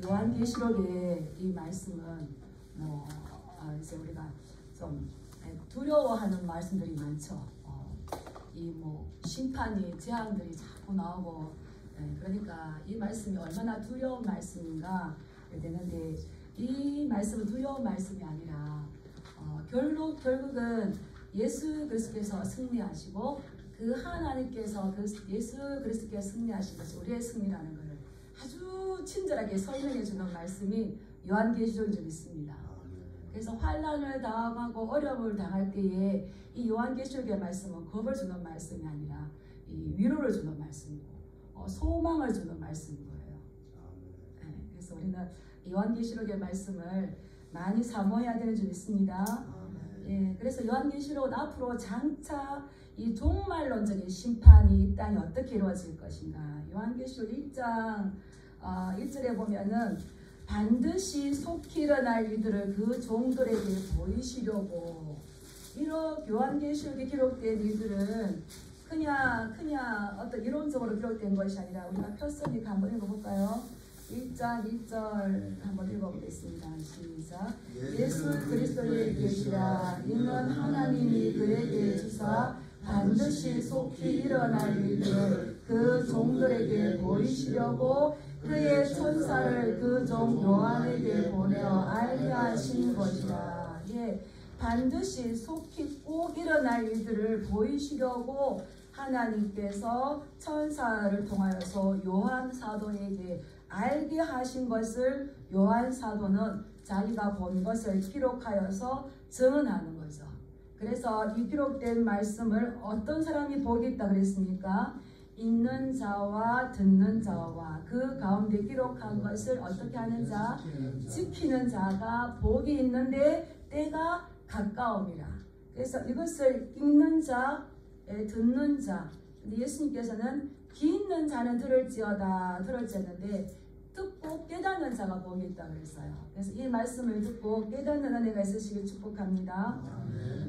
요한계시록의 이 말씀은 이제 우리가 좀 두려워하는 말씀들이 많죠. 이 심판이 재앙들이 자꾸 나오고 그러니까 이 말씀이 얼마나 두려운 말씀인가 되는데 이 말씀은 두려운 말씀이 아니라 결국은 예수 그리스도께서 승리하시고 그 하나님께서 예수 그리스도께서 승리하신 것이 우리의 승리라는 것을 아주 친절하게 설명해 주는 말씀이 요한계시록에 좀 있습니다. 그래서 환난을 당하고 어려움을 당할 때에 이 요한계시록의 말씀은 겁을 주는 말씀이 아니라 이 위로를 주는 말씀이고 소망을 주는 말씀인 거예요. 그래서 우리는 요한계시록의 말씀을 많이 사모해야 되는 줄 믿습니다. 그래서 요한계시록은 앞으로 장차 이 종말론적인 심판이 이 땅에 어떻게 이루어질 것인가. 요한계시록 1장 1절에 보면은 반드시 속히 일어날 일들을 그 종들에게 보이시려고. 이런 요한계시록에 기록된 일들은 그냥 어떤 이론적으로 기록된 것이 아니라 우리가 펴서니까 한번 읽어볼까요? 1장 1절 한번 읽어보겠습니다. 시작. 예수 그리스도의 계시라. 이는 하나님이 그에게 주사 반드시 속히 일어날 일을 그 종들에게 보이시려고 그의 천사를 그 종 요한에게 보내어 알게 하신 것이라. 반드시 속히 꼭 일어날 일들을 보이시려고 하나님께서 천사를 통하여서 요한 사도에게 알게 하신 것을 요한 사도는 자기가 본 것을 기록하여서 증언하는 거죠. 그래서 이 기록된 말씀을 어떤 사람이 복이 있다 그랬습니까? 읽는 자와 듣는 자와 그 가운데 기록한 것을 어떻게 하는 자? 지키는 자가 복이 있는데 때가 가까움이라. 그래서 이것을 읽는 자, 듣는 자. 근데 예수님께서는 귀 있는 자는 들을지어다 들을지었는데 듣고 깨닫는 자가 복이 있다 그랬어요. 그래서 이 말씀을 듣고 깨닫는 은혜가 있으시길 축복합니다.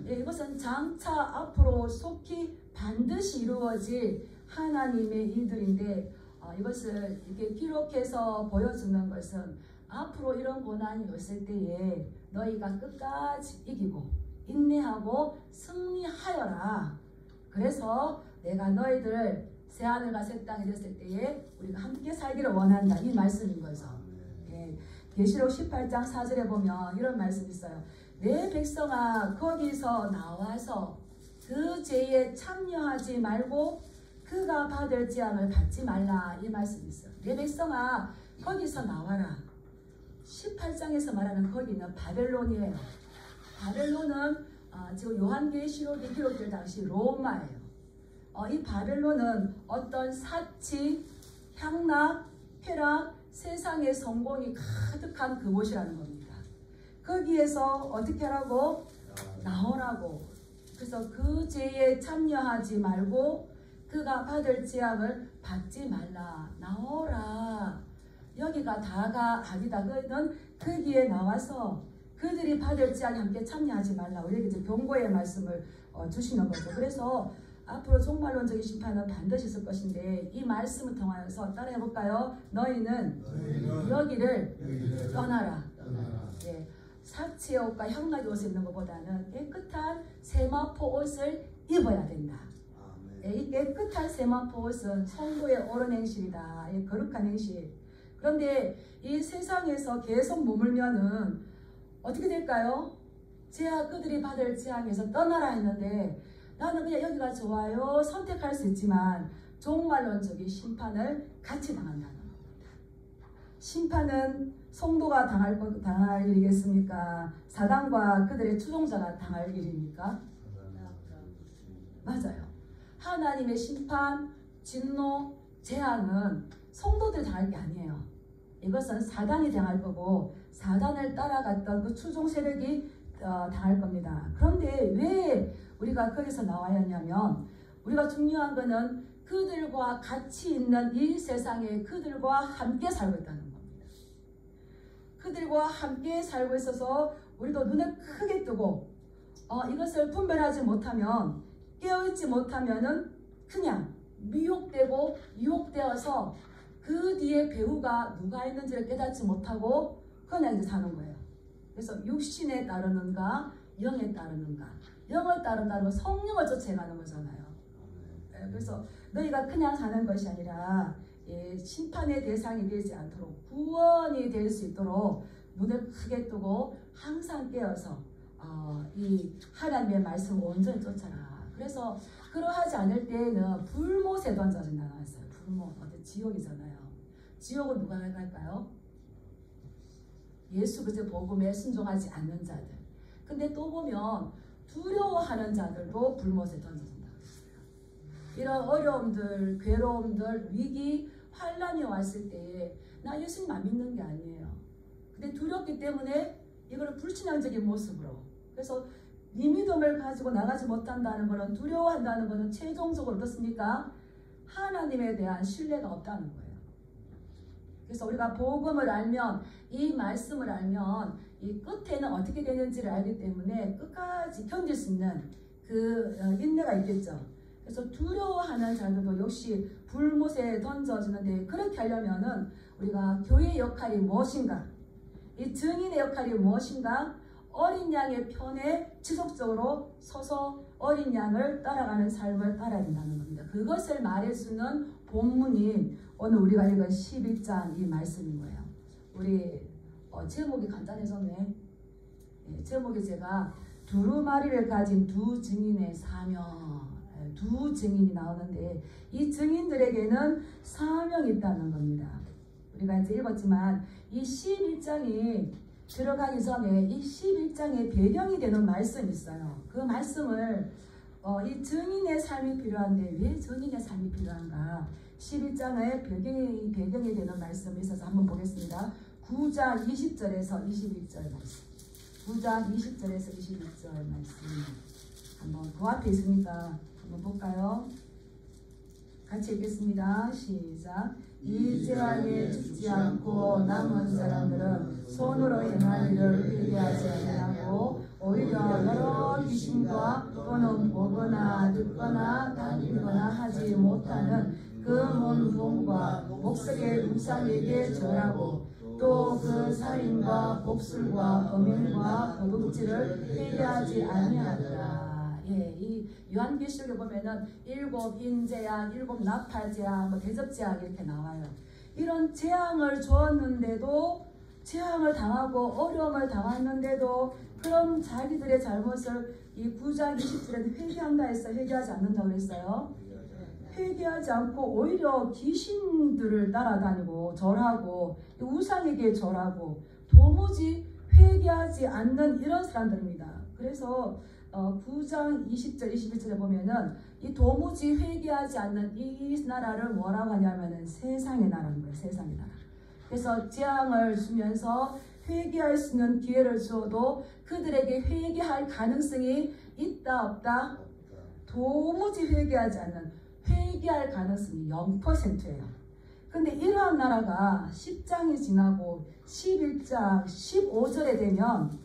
이것은 장차 앞으로 속히 반드시 이루어질 하나님의 일들인데 이것을 이렇게 기록해서 보여주는 것은 앞으로 이런 고난이 왔을 때에 너희가 끝까지 이기고 인내하고 승리하여라. 그래서 내가 너희들을 새하늘과 새 땅에 됐을 때에 우리가 함께 살기를 원한다. 이 말씀인 거죠. 계시록 18장 4절에 보면 이런 말씀이 있어요. 내 백성아 거기서 나와서 그 죄에 참여하지 말고 그가 받을 재앙을 받지 말라. 이 말씀이 있어요. 내 백성아 거기서 나와라. 18장에서 말하는 거기는 바벨론이에요. 바벨론은 지금 요한계시록이 기록될 당시 로마예요. 이 바벨론은 어떤 사치, 향락, 쾌락, 세상의 성공이 가득한 그곳이라는 겁니다. 거기에서 어떻게 하라고? 나오라고. 그래서 그 죄에 참여하지 말고 그가 받을 재앙을 받지 말라. 나오라. 여기가 다가 아니다. 너희는 거기에 나와서 그들이 받을 재앙에 함께 참여하지 말라. 우리에게 이제 경고의 말씀을 주시는 거죠. 그래서 앞으로 종말론적인 심판은 반드시 있을 것인데 이 말씀을 통하여서 따라해 볼까요? 너희는 여기를 떠나라. 사치의 옷과 향락의 옷을 입는 것보다는 깨끗한 세마포 옷을 입어야 된다. 이 깨끗한 세마포 옷은 성도의 옳은 행실이다. 거룩한 행실. 그런데 이 세상에서 계속 머물면은 어떻게 될까요? 그들이 받을 재앙에서 떠나라 했는데 나는 그냥 여기가 좋아요. 선택할 수 있지만 종말론적인 심판을 같이 당한다는 겁니다. 심판은 성도가 당할 일이겠습니까? 사단과 그들의 추종자가 당할 일입니까? 맞아요. 하나님의 심판, 진노, 재앙은 성도들 당할 게 아니에요. 이것은 사단이 당할 거고 사단을 따라갔던 그 추종 세력이 당할 겁니다. 그런데 왜 우리가 거기서 나와야 하냐면 우리가 중요한 거는 그들과 같이 있는 이 세상에 그들과 함께 살고 있다는 겁니다. 그들과 함께 살고 있어서 우리도 눈을 크게 뜨고 이것을 분별하지 못하면 깨어있지 못하면은 그냥 미혹되고 유혹되어서 그 뒤에 배후가 누가 있는지를 깨닫지 못하고 그냥 이제 사는 거예요. 그래서 육신에 따르는가 영에 따르는가, 영을 따른다는 건 성령을 쫓아가는 거잖아요. 그래서 너희가 그냥 사는 것이 아니라 심판의 대상이 되지 않도록 구원이 될 수 있도록 눈을 크게 뜨고 항상 깨어서 이 하나님의 말씀을 온전히 쫓아라. 그래서 그러하지 않을 때에는 불못에 던져진다 나왔어요. 불못, 어디 지옥이잖아요. 지옥은 누가 갈까요? 예수 그리스도의 복음에 순종하지 않는 자들. 근데 또 보면 두려워하는 자들도 불못에 던져진다. 이런 어려움들, 괴로움들, 위기, 환란이 왔을 때에 나 예수님 안 믿는 게 아니에요. 근데 두렵기 때문에 이거를 불신앙적인 모습으로, 그래서 네 믿음을 가지고 나가지 못한다는 것은, 두려워한다는 것은 최종적으로 어떻습니까? 하나님에 대한 신뢰가 없다는 거예요. 그래서 우리가 복음을 알면, 이 말씀을 알면 이 끝에는 어떻게 되는지를 알기 때문에 끝까지 견딜 수 있는 그 인내가 있겠죠. 그래서 두려워하는 자들도 역시 불못에 던져지는데, 그렇게 하려면은 우리가 교회의 역할이 무엇인가, 이 증인의 역할이 무엇인가, 어린 양의 편에 지속적으로 서서 어린 양을 따라가는 삶을 따라야 된다는 겁니다. 그것을 말해주는 본문인 오늘 우리가 읽은 11장 이 말씀인 거예요. 우리 제목이 간단해졌네. 제목이 제가 두루마리를 가진 두 증인의 사명, 두 증인이 나오는데, 이 증인들에게는 사명이 있다는 겁니다. 우리가 이제 읽었지만 이 11장이 들어가기 전에 이 11장의 배경이 되는 말씀이 있어요. 그 말씀을 이 증인의 삶이 필요한데 왜 증인의 삶이 필요한가? 11장의 배경이 되는 말씀이 있어서 한번 보겠습니다. 9장 20절에서 21절 말씀. 9장 20절에서 21절 말씀. 한번 그 앞에 있으니까 한번 볼까요? 같이 읽겠습니다. 시작. 이 재앙에 죽지 않고 남은 사람들은 손으로 행한 일을 회개하지 아니하고 오히려 여러 귀신과 또는 보거나 듣거나 다니거나 하지 못하는 그 몸과 목석의 우상에게 절하고 또 그 살인과 복술과 음행과 도둑질을 회개하지 아니하더라. 이 요한계시록에 보면은 7 인재앙, 7 나팔재앙, 대접재앙 이렇게 나와요. 이런 재앙을 주었는데도, 재앙을 당하고 어려움을 당했는데도 그런 자기들의 잘못을 이 9장 20절에도 회개한다 했어. 회개하지 않는다고 그랬어요. 회개하지 않고 오히려 귀신들을 따라다니고 절하고 우상에게 절하고 도무지 회개하지 않는 이런 사람들입니다. 그래서 9장 20절 21절에 보면은 이 도무지 회개하지 않는 이 나라를 뭐라고 하냐면은 세상의 나라인 거예요. 세상의 나라. 그래서 재앙을 주면서 회개할 수 있는 기회를 주어도 그들에게 회개할 가능성이 있다 없다? 도무지 회개하지 않는, 회개할 가능성이 0%예요. 근데 이러한 나라가 10장이 지나고 11장 15절에 되면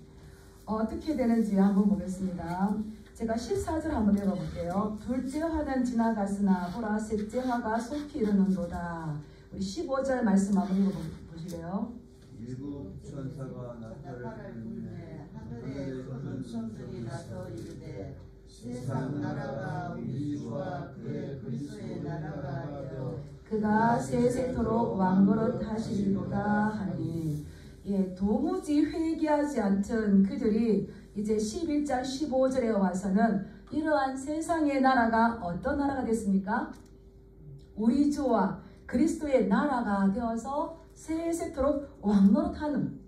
어떻게 되는지 한번 보겠습니다. 제가 14절 한번 읽어볼게요. 둘째 화는 지나갔으나 보라 셋째 화가 속히 이르는도다. 우리 15절 말씀 한번 읽어보실래요? 일곱 천사가 나팔을 불매 하늘에 큰 천들이 나서 이르되 세상 나라가 우리 주와 그의 그리스도의 나라가 되어 그가 세세토록 왕노릇 하시리로다 하니, 도무지 회개하지 않던 그들이 이제 11장 15절에 와서는 이러한 세상의 나라가 어떤 나라가 됐습니까? 우리 주와 그리스도의 나라가 되어서 세세토록 왕노릇하는,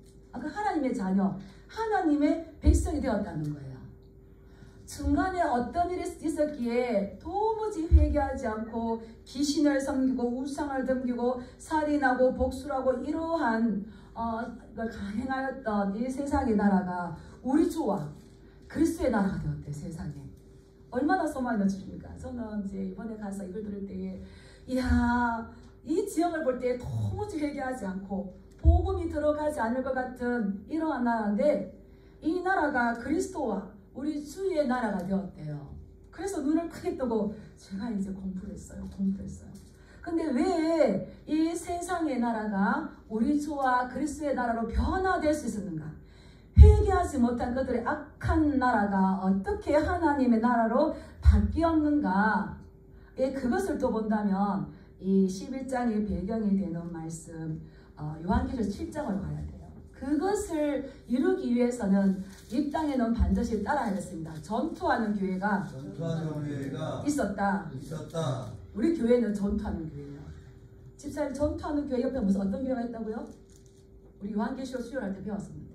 그 하나님의 자녀, 하나님의 백성이 되었다는 거예요. 중간에 어떤 일이 있었기에 도무지 회개하지 않고 귀신을 섬기고 우상을 섬기고 살인하고 복술하고 이러한 걸 행하였던 이 세상의 나라가 우리 주와 그리스도의 나라가 되었대. 세상에 얼마나 소망이 넘칩니까? 저는 이제 이번에 가서 이걸 들을 때에 이야, 이 지역을 볼 때 도무지 회개하지 않고 복음이 들어가지 않을 것 같은 이러한 나라인데, 이 나라가 그리스도와 우리 주의 나라가 되었대요. 그래서 눈을 크게 뜨고 제가 이제 공부를 했어요. 근데 왜 이 세상의 나라가 우리 주와 그리스도의 나라로 변화될 수 있었는가? 회개하지 못한 그들의 악한 나라가 어떻게 하나님의 나라로 바뀌었는가? 예, 그것을 또 본다면 이 11장의 배경이 되는 말씀 요한계시록 7장으로 가야 돼요. 그것을 이루기 위해서는 이 땅에는 반드시 따라야 했습니다. 전투하는 교회가 있었다. 우리 교회는 전투하는 교회예요. 집사님, 전투하는 교회 옆에 무슨 어떤 교회가 있다고요? 우리 요한계시록 수요일 때 배웠습니다.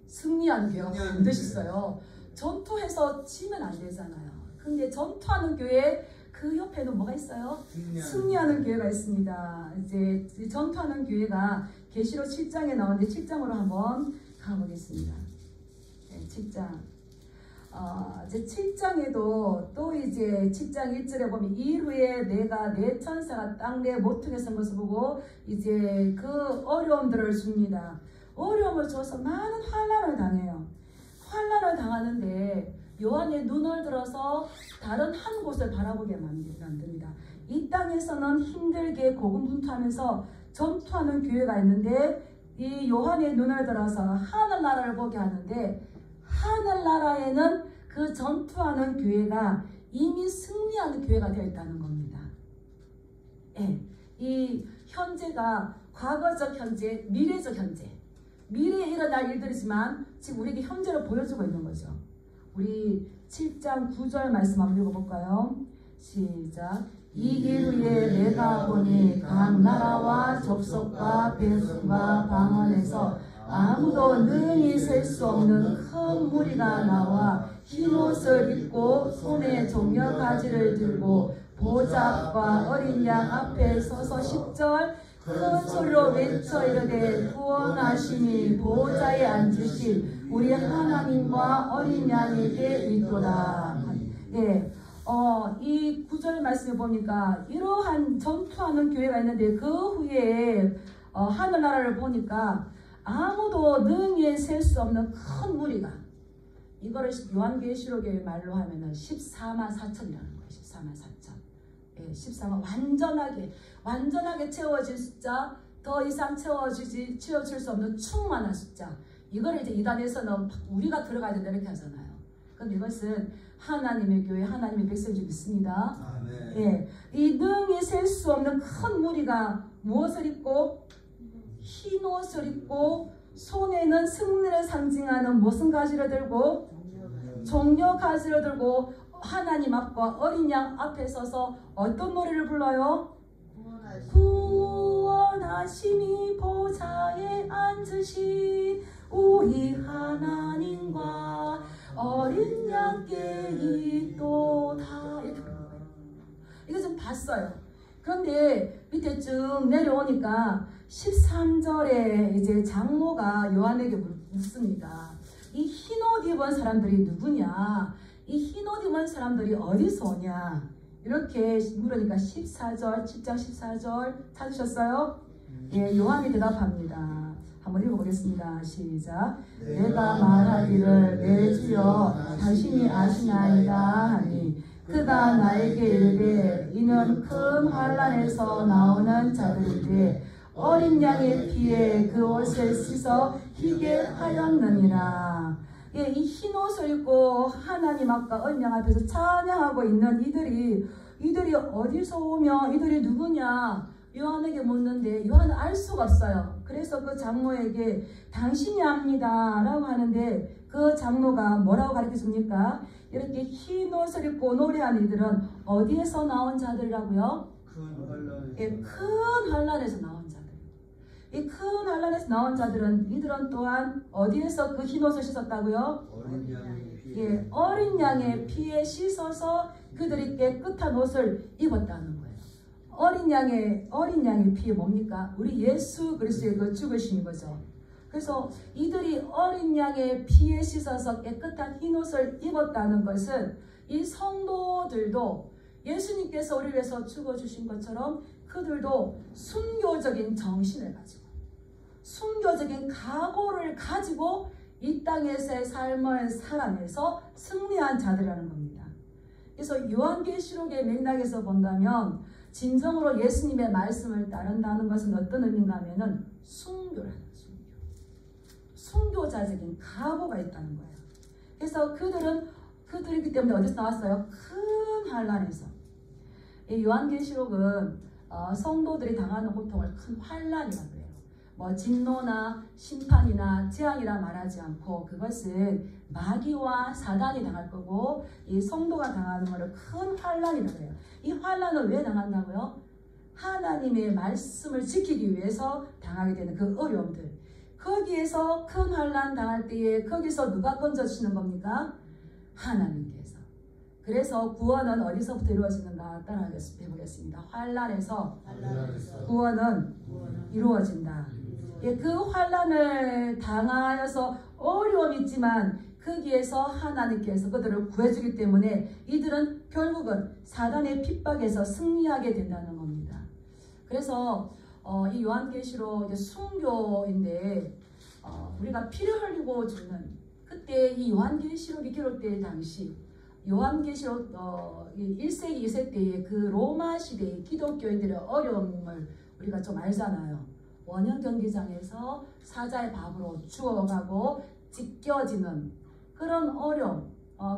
승리하는 교회가 반드시 있어요. 전투해서 지면 안 되잖아요. 근데 전투하는 교회 그 옆에는 뭐가 있어요? 승리하는 교회가 있습니다. 이제 전투하는 교회가 계시록 7장에 나오는데 7장으로 한번 가보겠습니다. 네, 7장. 이제 7장에도 또 이제 7장 1절에 보면 이후에 내가 내 천사가 땅 내 모퉁이에 선 것을 보고 이제 그 어려움들을 줍니다. 어려움을 줘서 많은 환난을 당해요. 환난을 당하는데 요한의 눈을 들어서 다른 한 곳을 바라보게 만듭니다. 이 땅에서는 힘들게 고군분투하면서 전투하는 교회가 있는데 이 요한의 눈을 들어서 하늘나라를 보게 하는데 하늘나라에는 그 전투하는 교회가 이미 승리하는 교회가 되어 있다는 겁니다. 예, 이 현재가 과거적 현재, 미래적 현재. 미래에 일어날 일들이지만 지금 우리에게 현재로 보여주고 있는 거죠. 우리 7장 9절 말씀 한번 읽어볼까요? 시작. 이 일 후에 내가 보니 각 나라와 족속과 백성과 방언에서 아무도 능히 셀 수 없는 큰 무리가 나와 흰옷을 입고 손에 종려가지를 들고 보좌 앞과 어린 양 앞에 서서 10절 큰 소리로 외쳐 이르되 구원하시니 보호자에 앉으신 우리 하나님과 어린 양에게 있도다. 예, 이 9절 말씀에 보니까 이러한 전투하는 교회가 있는데 그 후에 하늘나라를 보니까 아무도 능히 셀 수 없는 큰 무리가, 이거를 요한계시록의 말로 하면은 14만 4천이라는 거예요. 14만 4천. 예, 14만 완전하게 채워질 숫자, 더 이상 채워질 수 없는 충만한 숫자. 이거를 이제 이단에서는 우리가 들어가야 된다 이렇게 하잖아요. 그런데 이것은 하나님의 교회, 하나님의 백성이 믿습니다. 아멘. 예, 이 능히 셀 수 없는 큰 무리가 무엇을 입고? 흰 옷을 입고 손에는 승리를 상징하는 무슨 가지를 들고? 종려 가지를 들고 하나님 앞과 어린 양 앞에 서서 어떤 노래를 불러요? 구원하시니 보좌에 앉으신 우리 하나님과 어린 양께 있도다. 이렇게 불러요. 이거 좀 봤어요. 그런데 밑에 쭉 내려오니까 13절에 이제 장로가 요한에게 묻습니다. 이 흰옷 입은 사람들이 누구냐? 이 흰옷 입은 사람들이 어디서 오냐? 이렇게 물으니까 14절, 10장 14절 찾으셨어요? 예, 요한이 대답합니다. 한번 읽어보겠습니다. 시작. 내가 말하기를 내 주여 당신이 아시나이다 하니 그가 나에게 이르되 이는 큰 환난에서 나오는 자들인데 어린 양의 피에 그 옷을 씻어 희게 하였느니라. 예, 이 흰 옷을 입고 하나님 앞과 어린 양 앞에서 찬양하고 있는 이들이 어디서 오며 이들이 누구냐? 요한에게 묻는데 요한은 알 수가 없어요. 그래서 그 장로에게 당신이 압니다 라고 하는데 그 장로가 뭐라고 가르쳐줍니까? 이렇게 흰 옷을 입고 노래하는 이들은 어디에서 나온 자들이라고요? 큰 환난에서 나온 자들. 이 큰 환난에서 나온 자들은 이들은 또한 어디에서 그 흰 옷을 씻었다고요? 예, 어린 양의 피에 씻어서 그들이 깨끗한 옷을 입었다는 거예요. 어린 양의 피에 뭡니까? 우리 예수 그리스도의 그 죽으신 거죠. 그래서 이들이 어린 양의 피에 씻어서 깨끗한 흰 옷을 입었다는 것은 이 성도들도 예수님께서 우리를 위해서 죽어주신 것처럼 그들도 순교적인 정신을 가지고 순교적인 각오를 가지고 이 땅에서의 삶을 살아내서 승리한 자들이라는 겁니다. 그래서 요한계시록의 맥락에서 본다면 진정으로 예수님의 말씀을 따른다는 것은 어떤 의미인가 하면은 순교라는 순교자적인 각오가 있다는 거예요. 그래서 그들이기 때문에 어디서 나왔어요? 큰 환란에서. 이 요한계시록은 성도들이 당하는 고통을 큰 환란이라고 해요. 뭐 진노나 심판이나 재앙이라 말하지 않고 그것은 마귀와 사단이 당할 거고 이 성도가 당하는 것을 큰 환란이라고 해요. 이 환란을 왜 당한다고요? 하나님의 말씀을 지키기 위해서 당하게 되는 그 어려움들. 거기에서 큰 환란 당할 때에 거기서 누가 건져주시는 겁니까? 하나님께서. 그래서 구원은 어디서부터 이루어지는가 따라 해보겠습니다. 환란에서 구원은 이루어진다. 예, 그 환란을 당하여서 어려움이 있지만 거기에서 하나님께서 그들을 구해주기 때문에 이들은 결국은 사단의 핍박에서 승리하게 된다는 겁니다. 그래서 이 요한계시록 순교인데 우리가 피를 흘리고 죽는 그때 이 요한계시록이 기록될 당시 요한계시록 1세기 2세기 때의 그 로마 시대의 기독교인들의 어려움을 우리가 좀 알잖아요. 원형 경기장에서 사자의 밥으로 죽어가고 찢겨지는 그런 어려움,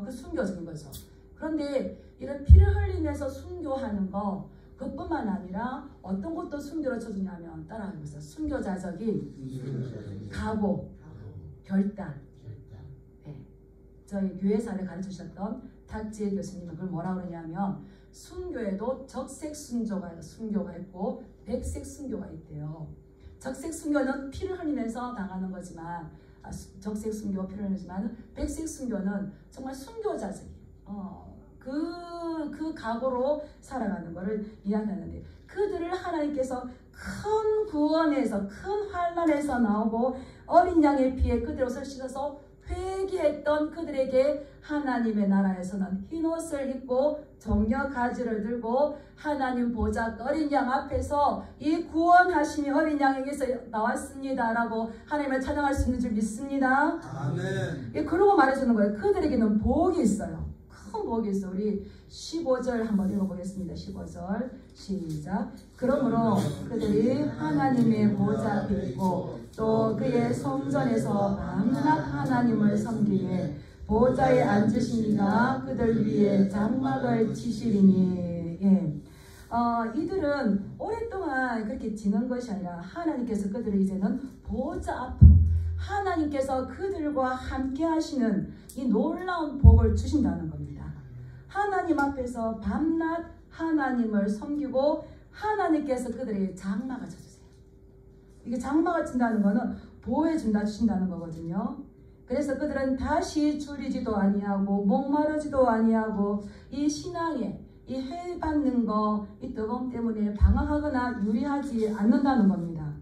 그 순교적인 거죠. 그런데 이런 피를 흘리면서 순교하는 거 그뿐만 아니라 어떤 것도 순교로 쳐주냐면 따라하면서 순교자적인 각오, 결단. 네. 저희 교회사를 가르치셨던 탁지혜 교수님은 그걸 뭐라 그러냐면 순교에도 적색 순교가 있고 백색 순교가 있대요. 적색 순교는 피를 흘리면서 당하는 거지만 적색 순교 피를 흘리지만 백색 순교는 정말 순교자적인 그 각오로 살아가는 것을 이야기하는데 그들을 하나님께서 큰 구원에서 큰 환난에서 나오고 어린 양의 피에 그들의 옷을 씻어서 회개했던 그들에게 하나님의 나라에서는 흰옷을 입고 정려 가지를 들고 하나님 보좌 어린 양 앞에서 이 구원하심이 어린 양에게서 나왔습니다 라고 하나님을 찬양할 수 있는 줄 믿습니다. 아멘. 그러고 말해주는 거예요. 그들에게는 복이 있어요. 큰 복이 있어. 우리 15절 한번 읽어보겠습니다. 15절 시작. 그러므로 그들이 하나님의 보좌 앞에 있고 또 그의 성전에서 밤낮 하나님을 섬기며 보좌에 앉으신 이가 그들 위에 장막을 치시리니. 예. 이들은 오랫동안 그렇게 지낸 것이 아니라 하나님께서 그들을 이제는 보좌 앞으로 하나님께서 그들과 함께 하시는 이 놀라운 복을 주신다는 겁니다. 하나님 앞에서 밤낮 하나님을 섬기고 하나님께서 그들에게 장막을 쳐주세요. 이게 장막을 친다는 것은 보호해준다 주신다는 거거든요. 그래서 그들은 다시 줄이지도 아니하고 목마르지도 아니하고 이 신앙에 이 해받는 거, 이 뜨거움 때문에 방황하거나 유리하지 않는다는 겁니다.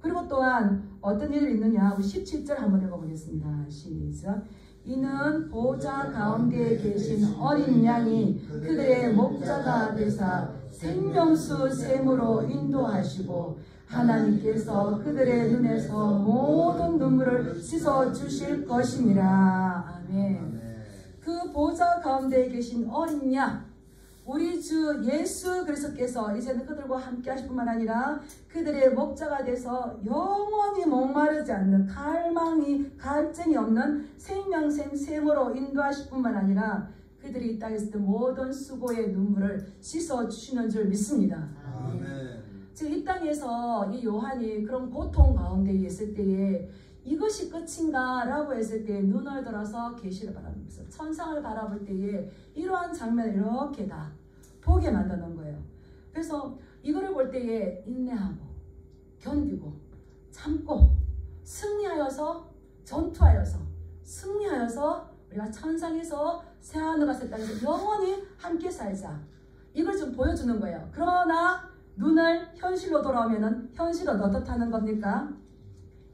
그리고 또한 어떤 일이 있느냐? 17절 한번 읽어보겠습니다. 시작. 이는 보좌 가운데에 계신 어린 양이 그들의 목자가 되사 생명수 샘으로 인도하시고 하나님께서 그들의 눈에서 모든 눈물을 씻어 주실 것이니라. 아멘. 그 보좌 가운데에 계신 어린 양, 우리 주 예수 그리스도께서 이제는 그들과 함께 하실 뿐만 아니라 그들의 목자가 돼서 영원히 목마르지 않는 갈증이 없는 생명샘 샘으로 인도하실 뿐만 아니라 그들이 이 땅에 있을 때 모든 수고의 눈물을 씻어 주시는 줄 믿습니다. 아멘. 지금 이 땅에서 이 요한이 그런 고통 가운데 있을 때에 이것이 끝인가 라고 했을 때 눈을 들어서 계시를 바라보면서 천상을 바라볼 때에 이러한 장면을 이렇게 다 보게 만드는 거예요. 그래서 이거를 볼 때에 인내하고 견디고 참고 승리하여서 전투하여서 승리하여서 우리가 천상에서 새하늘 같은 땅에서 영원히 함께 살자. 이걸 좀 보여주는 거예요. 그러나 눈을 현실로 돌아오면은 현실은 어떻다는 겁니까?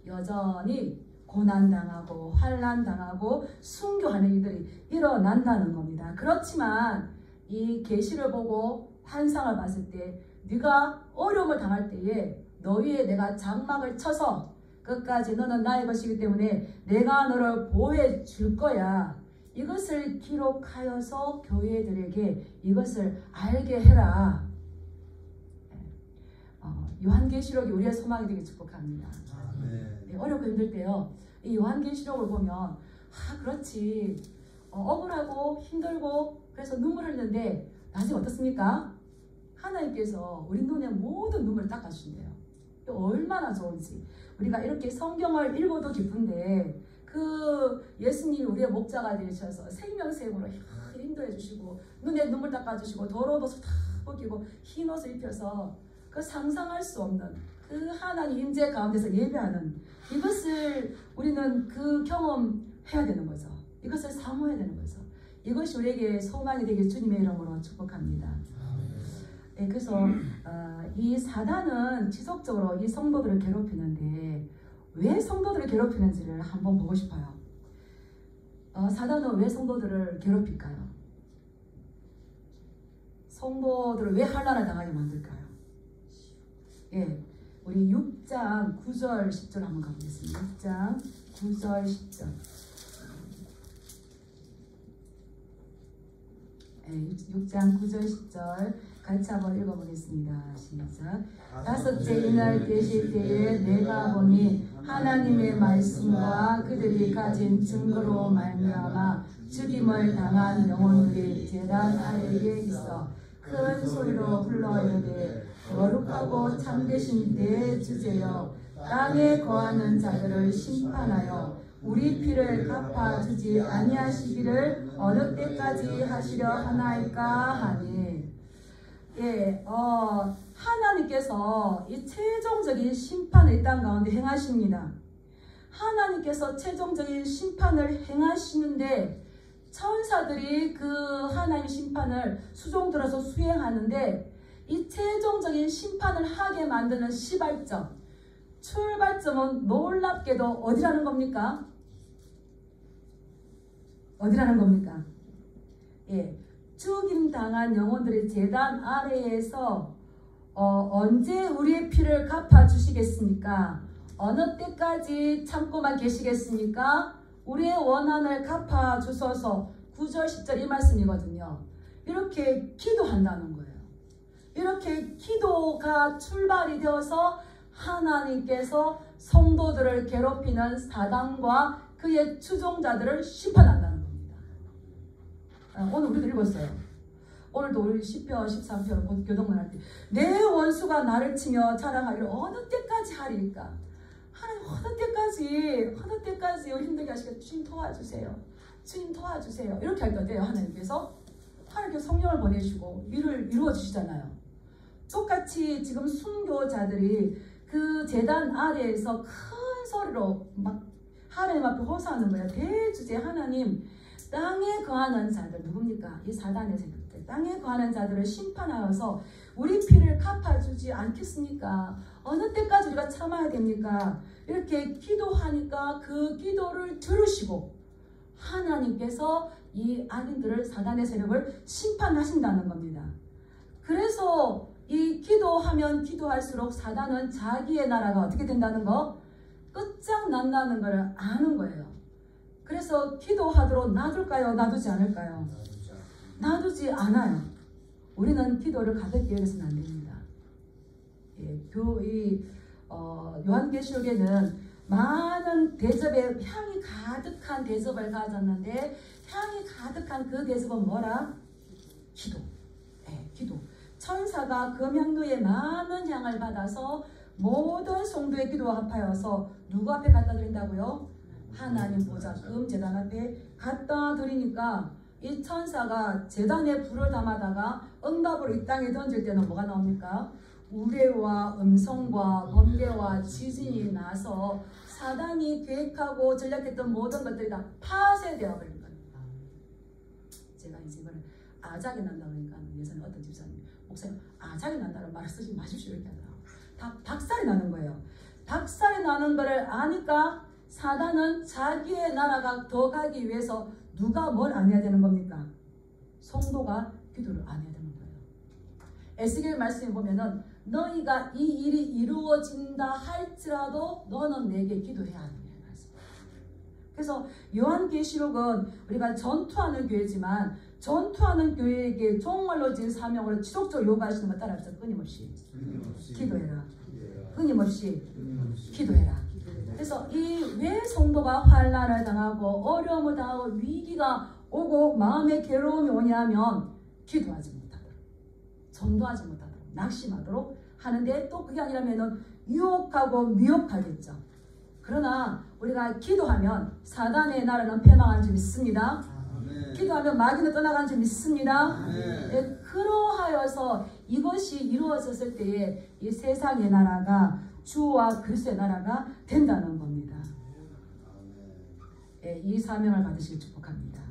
여전히 고난당하고 환난당하고 순교하는 일들이 일어난다는 겁니다. 그렇지만 이 계시를 보고 환상을 봤을 때 네가 어려움을 당할 때에 너희의 내가 장막을 쳐서 끝까지 너는 나의 것이기 때문에 내가 너를 보호해 줄 거야. 이것을 기록하여서 교회들에게 이것을 알게 해라. 요한계시록이 우리의 소망이 되게 축복합니다. 네, 어렵고 힘들 때요. 이 요한계시록을 보면 그렇지. 억울하고 힘들고 그래서 눈물 흘리는데 나중에 어떻습니까? 하나님께서 우리 눈에 모든 눈물을 닦아주신대요. 얼마나 좋은지. 우리가 이렇게 성경을 읽어도 기쁜데 그 예수님이 우리의 목자가 되셔서 생명샘으로 인도해 주시고 눈에 눈물 닦아주시고 더러운 옷을 다 벗기고 흰 옷을 입혀서 그 상상할 수 없는 그 하나님 임재 가운데서 예배하는 이것을 우리는 그 경험해야 되는 거죠. 이것을 사모해야 되는 거죠. 이것이 우리에게 소망이 되길 주님의 이름으로 축복합니다. 네, 그래서 이 사단은 지속적으로 이 성도들을 괴롭히는데 왜 성도들을 괴롭히는지를 한번 보고 싶어요. 사단은 왜 성도들을 괴롭힐까요? 성도들을 왜 환난을 당하게 만들까요? 예, 우리 6장 9절 10절 한번 가보겠습니다. 6장 9절 10절. 6장 9절 10절 같이 한번 읽어보겠습니다. 시작. 다섯째 이날 되실 때에 내가 보니 하나님의 말씀과 그들이 가진 증거로 말미암아 죽임을 당한 영혼들이 제단 아래에 있어 큰 소리로 불러 이르되 거룩하고 참되신 내 주제여 땅에 거하는 자들을 심판하여 우리 피를 갚아주지 아니하시기를 어느 때까지 하시려 하나이까 하니. 예, 하나님께서 이 최종적인 심판을 이 땅 가운데 행하십니다. 하나님께서 최종적인 심판을 행하시는데 천사들이 그 하나님의 심판을 수종들어서 수행하는데 이 최종적인 심판을 하게 만드는 시발점, 출발점은 놀랍게도 어디라는 겁니까? 어디라는 겁니까? 예, 죽임당한 영혼들의 제단 아래에서 언제 우리의 피를 갚아주시겠습니까? 어느 때까지 참고만 계시겠습니까? 우리의 원한을 갚아주소서. 9절 10절 이 말씀이거든요. 이렇게 기도한다는 거예요. 이렇게 기도가 출발이 되어서 하나님께서 성도들을 괴롭히는 사단과 그의 추종자들을 심판한다는 겁니다. 오늘 우리도 읽었어요. 오늘도 우리 10편 13편 교동문 할 때 내 원수가 나를 치며 자랑하기를 어느 때까지 하리까? 하나님 어느 때까지 힘들게 하시겠다. 주님 도와주세요. 주님 도와주세요. 이렇게 할 건데요. 하나님께서 성령을 보내시고 일을 이루어 주시잖아요. 똑같이 지금 순교자들이 그 제단 아래에서 큰 소리로 막 하나님 앞에 호소하는 거예요. 대주제 하나님, 땅에 거하는 자들 누굽니까? 이 사단의 세력들, 땅에 거하는 자들을 심판하여서 우리 피를 갚아주지 않겠습니까? 어느 때까지 우리가 참아야 됩니까? 이렇게 기도하니까 그 기도를 들으시고 하나님께서 이 악인들을, 사단의 세력을 심판하신다는 겁니다. 그래서 이 기도하면 기도할수록 사단은 자기의 나라가 어떻게 된다는 거? 끝장난다는 걸 아는 거예요. 그래서 기도하도록 놔둘까요? 놔두지 않을까요? 놔두지 않아요. 우리는 기도를 가볍게 여기서는 안 됩니다. 예, 요한계시록에는 많은 대접에 향이 가득한 대접을 가졌는데 향이 가득한 그 대접은 뭐라? 기도. 예, 기도. 천사가 금향로에 많은 향을 받아서 모든 성도의 기도와 합하여서 누구 앞에 갖다 드린다고요? 하나님 보좌 금제단 앞에 갖다 드리니까 이 천사가 제단에 불을 담아다가 응답으로 이 땅에 던질 때는 뭐가 나옵니까? 우레와 음성과 번개와 지진이 나서 사단이 계획하고 전략했던 모든 것들이 다 파쇄되어 버린 겁니다. 제가 이제 이거를 아작이 난다고 하니까 예전에 어떤 집사님 목사님 아작이 난다는 말을 쓰지 마십시오 이렇게 하더라고요. 다 박살이 나는 거예요. 박살이 나는 거를 아니까 사단은 자기의 나라가 더 가기 위해서 누가 뭘 안 해야 되는 겁니까? 성도가 기도를 안 해야 되는 거예요. 에스겔 말씀에 보면은 너희가 이 일이 이루어진다 할지라도 너는 내게 기도해야 하는 말씀. 그래서 요한계시록은 우리가 전투하는 교회지만 전투하는 교회에게 정말로 진 사명으로 지속적으로 요구하시는 것 따라서 끊임없이 기도해라. 끊임없이 기도해라. 그래서 이 왜 성도가 환난을 당하고 어려움을 당하고 위기가 오고 마음의 괴로움이 오냐면 기도하지 못하도록, 전도하지 못하도록, 낙심하도록 하는데, 또 그게 아니라면 유혹하고 미혹하겠죠. 그러나 우리가 기도하면 사단의 나라는 패망한 줄 믿습니다. 기도하면 마귀는 떠나간 줄 믿습니다. 네, 그러하여서 이것이 이루어졌을 때에 이 세상의 나라가 주와 그리스도의 나라가 된다는 겁니다. 네, 이 사명을 받으시길 축복합니다.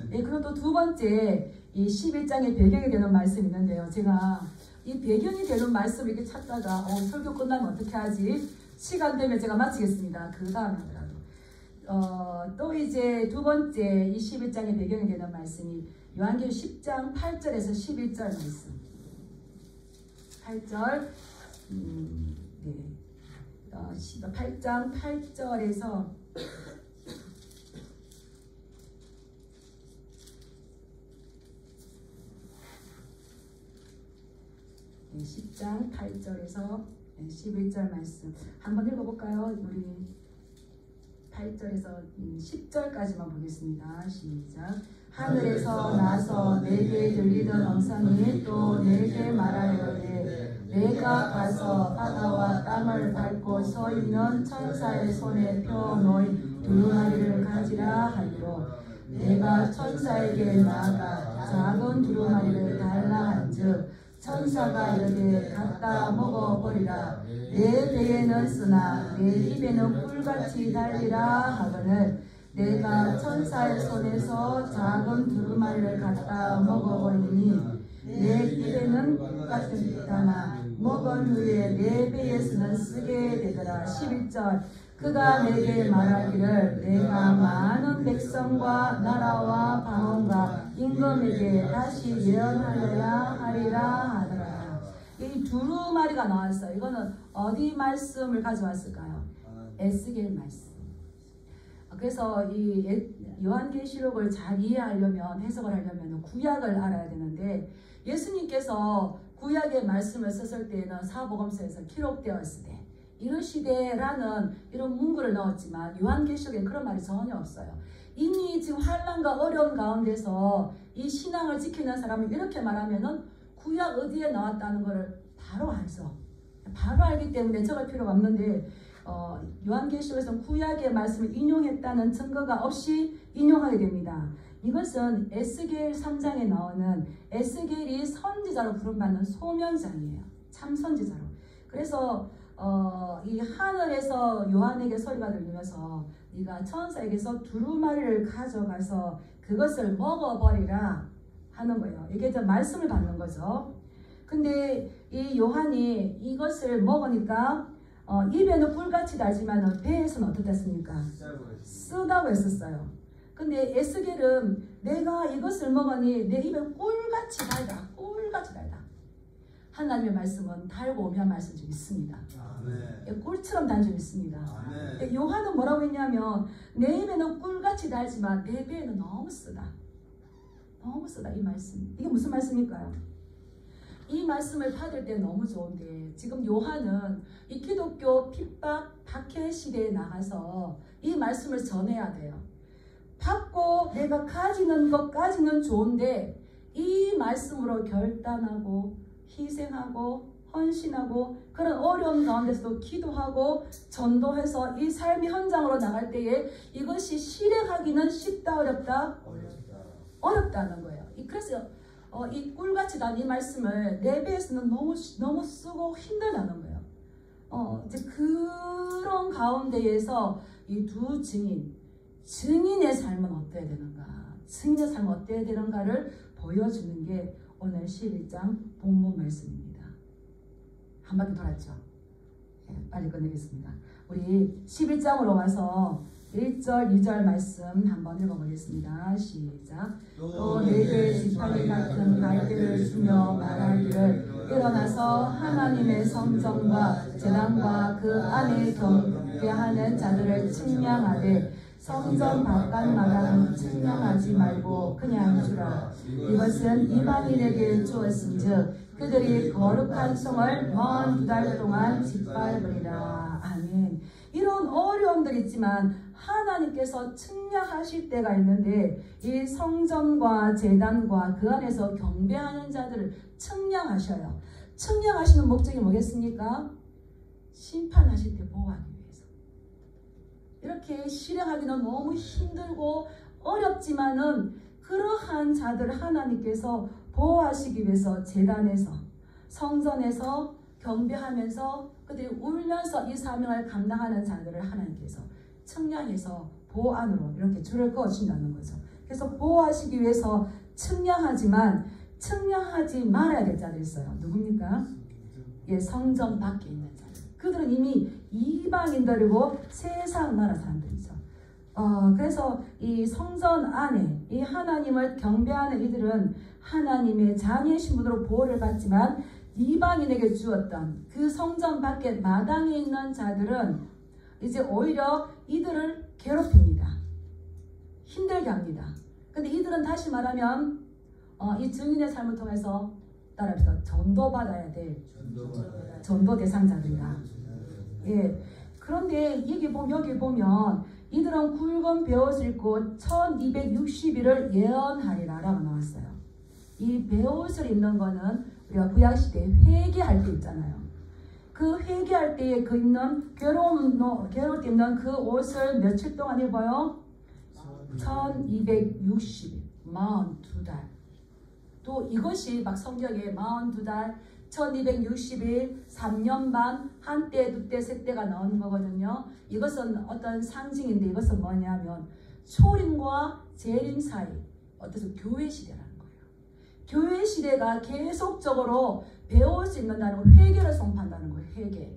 네, 그럼 또 두 번째 이 11장의 배경이 되는 말씀이 있는데요. 제가 이 배경이 되는 말씀을 이렇게 찾다가 설교 끝나면 어떻게 하지? 시간 되면 제가 마치겠습니다. 그 다음에 하더라도 또 이제 두 번째 이 11장의 배경이 되는 말씀이 요한계시록 10장 8절에서 11절 말씀. 8절 네. 8장 8절에서 10장 8절에서 11절 말씀 한번 읽어볼까요? 우리 8절에서 10절까지만 보겠습니다. 시작. 하늘에서 나서 내게 들리던 음성이 또 내게 말하려되 내가 가서 바다와 땅을 밟고 서 있는 천사의 손에 펴 놓인 두루마리를 가지라 하기로, 내가 천사에게 나아가 작은 두루마리를 달라 한즉 천사가 이르되 갖다 먹어버리라. 내 배에는 쓰나 내 입에는 꿀같이 달리라 하거늘, 내가 천사의 손에서 작은 두루마리를 갖다 먹어버리니 내 입에는 꿀같이 달나 먹은 후에 내 배에서는 쓰게 되더라. 11절. 그가 내게 말하기를 내가 많은 백성과 나라와 방언과 임금에게 다시 예언하여야 하리라 하더라. 이 두루마리가 나왔어요. 이거는 어디 말씀을 가져왔을까요? 에스겔 말씀. 그래서 이 요한계시록을 잘 이해하려면, 해석을 하려면 구약을 알아야 되는데, 예수님께서 구약의 말씀을 썼을 때에는 사복음서에서 기록되었을 때 이르시되라는 이런 문구를 넣었지만 요한계시록엔 그런 말이 전혀 없어요. 이미 지금 환난과 어려움 가운데서 이 신앙을 지키는 사람을 이렇게 말하면은 구약 어디에 나왔다는 것을 바로 알죠. 바로 알기 때문에 적을 필요가 없는데 요한계시록에서는 구약의 말씀을 인용했다는 증거가 없이 인용하게 됩니다. 이것은 에스겔 3장에 나오는 에스겔이 선지자로 부름받는 소명장이에요. 참 선지자로. 그래서 이 하늘에서 요한에게 소리가 들리면서 네가 천사에게서 두루마리를 가져가서 그것을 먹어버리라 하는 거예요. 이게 이제 말씀을 받는 거죠. 근데 이 요한이 이것을 먹으니까 입에는 꿀같이 달지만 배에서는 어떻겠습니까? 쓰다고 했었어요. 근데 에스겔은 내가 이것을 먹으니 내 입에 꿀같이 달다. 꿀같이 달다. 하나님의 말씀은 달고 오묘한 말씀 좀 있습니다. 아멘. 꿀처럼 단 좀 있습니다. 아멘. 요한은 뭐라고 했냐면 내 입에는 꿀같이 달지만 내 배에는 너무 쓰다. 너무 쓰다. 이 말씀. 이게 무슨 말씀일까요? 이 말씀을 받을 때 너무 좋은데 지금 요한은 이 기독교 핍박 박해 시대에 나가서 이 말씀을 전해야 돼요. 받고 내가 가지는 것까지는 좋은데 이 말씀으로 결단하고 희생하고 헌신하고 그런 어려운 가운데서도 기도하고 전도해서 이 삶의 현장으로 나갈 때에 이것이 실행하기는 쉽다 어렵다? 어렵다는 거예요. 그래서 이 꿀같이 단 이 말씀을 내 배에서는 너무 쓰고 힘들다는 거예요. 이제 그런 가운데에서 이 두 증인의 삶은 어때야 되는가, 증인의 삶은 어때야 되는가를 보여주는 게 오늘 11장 본문 말씀입니다. 한 바퀴 돌았죠? 네, 빨리 끝내겠습니다. 우리 11장으로 와서 1절, 2절 말씀 한번 읽어보겠습니다. 시작. 또 내게 지팡이 같은 갈대를 주며 말하기를 일어나서 하나님의 성전과 제단과 그 안에 경배하는 자들을 측량하되 성전 바깥마당은 측량하지 말고 그냥 주라. 이것은 이방인에게 주었은즉 그들이 거룩한 성을 먼 2달 동안 짓밟으리라. 아멘. 이런 어려움들이 있지만 하나님께서 측량하실 때가 있는데 이 성전과 제단과 그 안에서 경배하는 자들을 측량하셔요. 측량하시는 목적이 뭐겠습니까? 심판하실 때 보호하기 위해서. 이렇게 실행하기는 너무 힘들고 어렵지만은 그러한 자들 하나님께서 보호하시기 위해서 제단에서 성전에서 경배하면서 그들이 울면서 이 사명을 감당하는 자들을 하나님께서 측량해서 보호 안으로 이렇게 줄을 그어준다는 거죠. 그래서 보호하시기 위해서 측량하지만 측량하지 말아야 될 자들이 있어요. 누굽니까? 예, 성전 밖에 있는 자들. 그들은 이미 이방인들이고 세상 나라 사람들이죠. 그래서 이 성전 안에 이 하나님을 경배하는 이들은 하나님의 자녀의 신분으로 보호를 받지만 이방인에게 주었던 그 성전 밖에 마당에 있는 자들은 이제 오히려 이들을 괴롭힙니다. 힘들게 합니다. 근데 이들은 다시 말하면 이 증인의 삶을 통해서 따라합시다. 전도받아야 될 전도 대상자들이다. 예. 그런데 여기 보면 이들은 굵은 베옷을 입고 1260일을 예언하리라 라고 나왔어요. 이 베옷을 입는 거는 우리가 구약시대에 회개할 때 있잖아요. 그 회개할 때에 그 입는 괴로울 때 입는 그 옷을 며칠 동안 입어요? 1260일, 42달. 또 이것이 막 성경에 42달, 1260일, 3년 반, 한때, 두때, 세때가 나오는 거거든요. 이것은 어떤 상징인데 이것은 뭐냐면 초림과 재림 사이, 어때서 교회 시대라는 거예요. 교회 시대가 계속적으로 베옷을 입는다는 걸 회개를 선포한다는 거예요. 회개.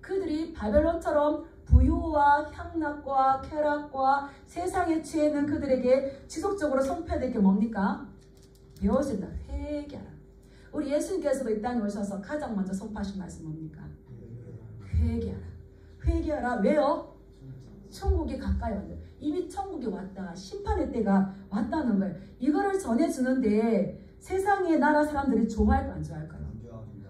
그들이 바벨론처럼 부유와 향락과 쾌락과 세상에 취해 있는 그들에게 지속적으로 선포해야 될 게 뭡니까? 베옷을 다 회개하라. 우리 예수님께서도 이 땅에 오셔서 가장 먼저 선포하신 말씀 뭡니까? 회개하라. 회개하라. 왜요? 천국이 가까이 왔다. 이미 천국이 왔다. 심판의 때가 왔다는 거예요. 이거를 전해주는데 세상의 나라 사람들이 좋아할까 안 좋아할까요?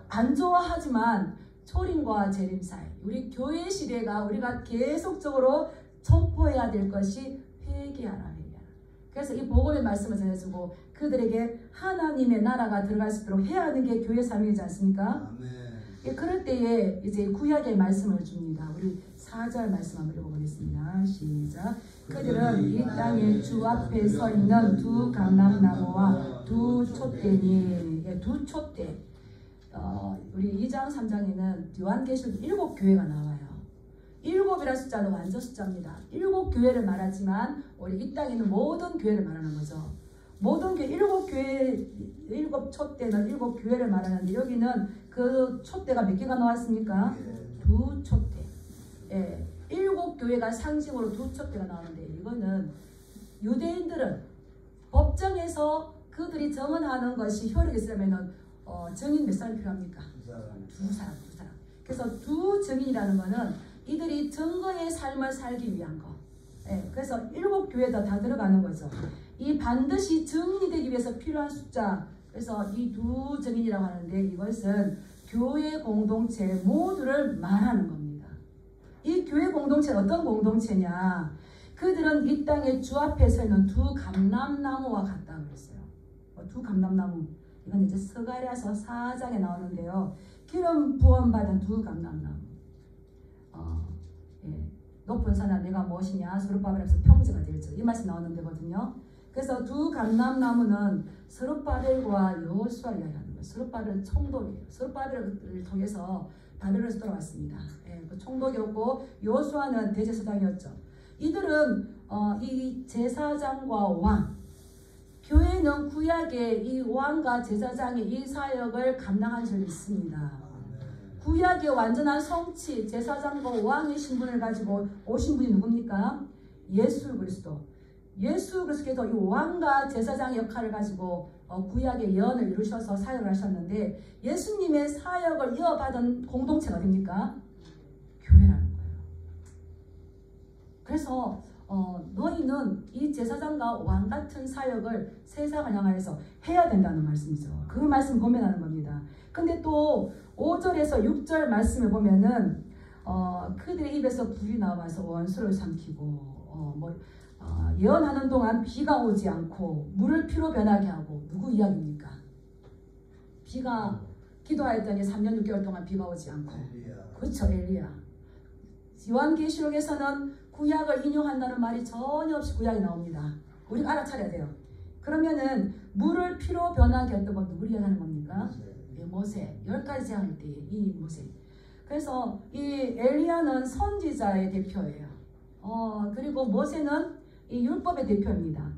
안 좋아하지만 초림과 재림 사이 우리 교회 시대가 우리가 계속적으로 선포해야 될 것이 회개하라. 그래서 이 복음의 말씀을 전해주고 그들에게 하나님의 나라가 들어갈 수 있도록 해야 하는 게 교회 사명이지 않습니까? 예, 그럴 때에 이제 구약의 말씀을 줍니다. 우리 4절 말씀 한번 읽어보겠습니다. 시작. 그들은 이 땅에 주 앞에 서 있는 두 감람나무와 두 촛대니, 예, 두 촛대. 우리 2장 3장에는 요한계시록 7교회가 나와요. 7이라는 숫자는 완전 숫자입니다. 7교회를 말하지만 우리 이 땅에 있는 모든 교회를 말하는 거죠. 모든 교회, 7교회, 7촛대는 7교회를 말하는데 여기는 그 촛대가 몇 개가 나왔습니까? 두 촛대. 예, 7교회가 상징으로 두 촛대가 나오는데 이거는 유대인들은 법정에서 그들이 정언하는 것이 효력이 있으려면 증인 몇 사람이 필요합니까? 두 사람. 그래서 두 증인이라는 거는 이들이 증거의 삶을 살기 위한 거. 예, 그래서 7교회도 다 들어가는 거죠. 이 반드시 증인이 되기 위해서 필요한 숫자. 그래서 이 두 증인이라고 하는데 이것은 교회 공동체 모두를 말하는 겁니다. 이 교회 공동체는 어떤 공동체냐? 그들은 이 땅에 주 앞에 서 있는 두 감람나무와 같다고 그랬어요. 두 감람나무. 이건 이제 스가랴서 4장에 나오는데요. 기름 부음 받은 두 감람나무. 예. 높은 산아 내가 무엇이냐 스룹바벨에서 평지가 될지 이 말씀 나오는 데거든요. 그래서 두 감람나무는 스룹바벨과 여호수아를 이야기하는 거예요. 스룹바벨은 총독이에요. 스룹바벨을 통해서 바벨론에서 돌아왔습니다. 예, 그 총독이었고 여호수아는 대제사장이었죠. 이들은 이 제사장과 왕, 교회는 구약의 이 왕과 제사장의 이 사역을 감당한 적이 있습니다. 구약의 완전한 성취, 제사장과 왕의 신분을 가지고 오신 분이 누굽니까? 예수 그리스도. 예수 그리스도께서 이 왕과 제사장의 역할을 가지고 구약의 예언을 이루셔서 사역을 하셨는데 예수님의 사역을 이어받은 공동체가 어딥니까? 교회라는 거예요. 그래서 너희는 이 제사장과 왕 같은 사역을 세상을 향하여서 해야 된다는 말씀이죠. 그 말씀 고면하는 겁니다. 근데 또 5절에서 6절 말씀을 보면은 그들의 입에서 불이 나와서 원수를 삼키고 예언하는 동안 비가 오지 않고 물을 피로 변하게 하고, 누구 이야기입니까? 비가 기도하였더니 3년 6개월 동안 비가 오지 않고. 그렇죠, 엘리야. 요한계시록에서는 구약을 인용한다는 말이 전혀 없이 구약이 나옵니다. 우리가 알아차려야 돼요. 그러면은 물을 피로 변하게 했던 건 누구를 이야기하는 겁니까? 모세. 10가지 재앙일 때에 이 모세. 그래서 이 엘리야는 선지자의 대표예요. 그리고 모세는 이 율법의 대표입니다.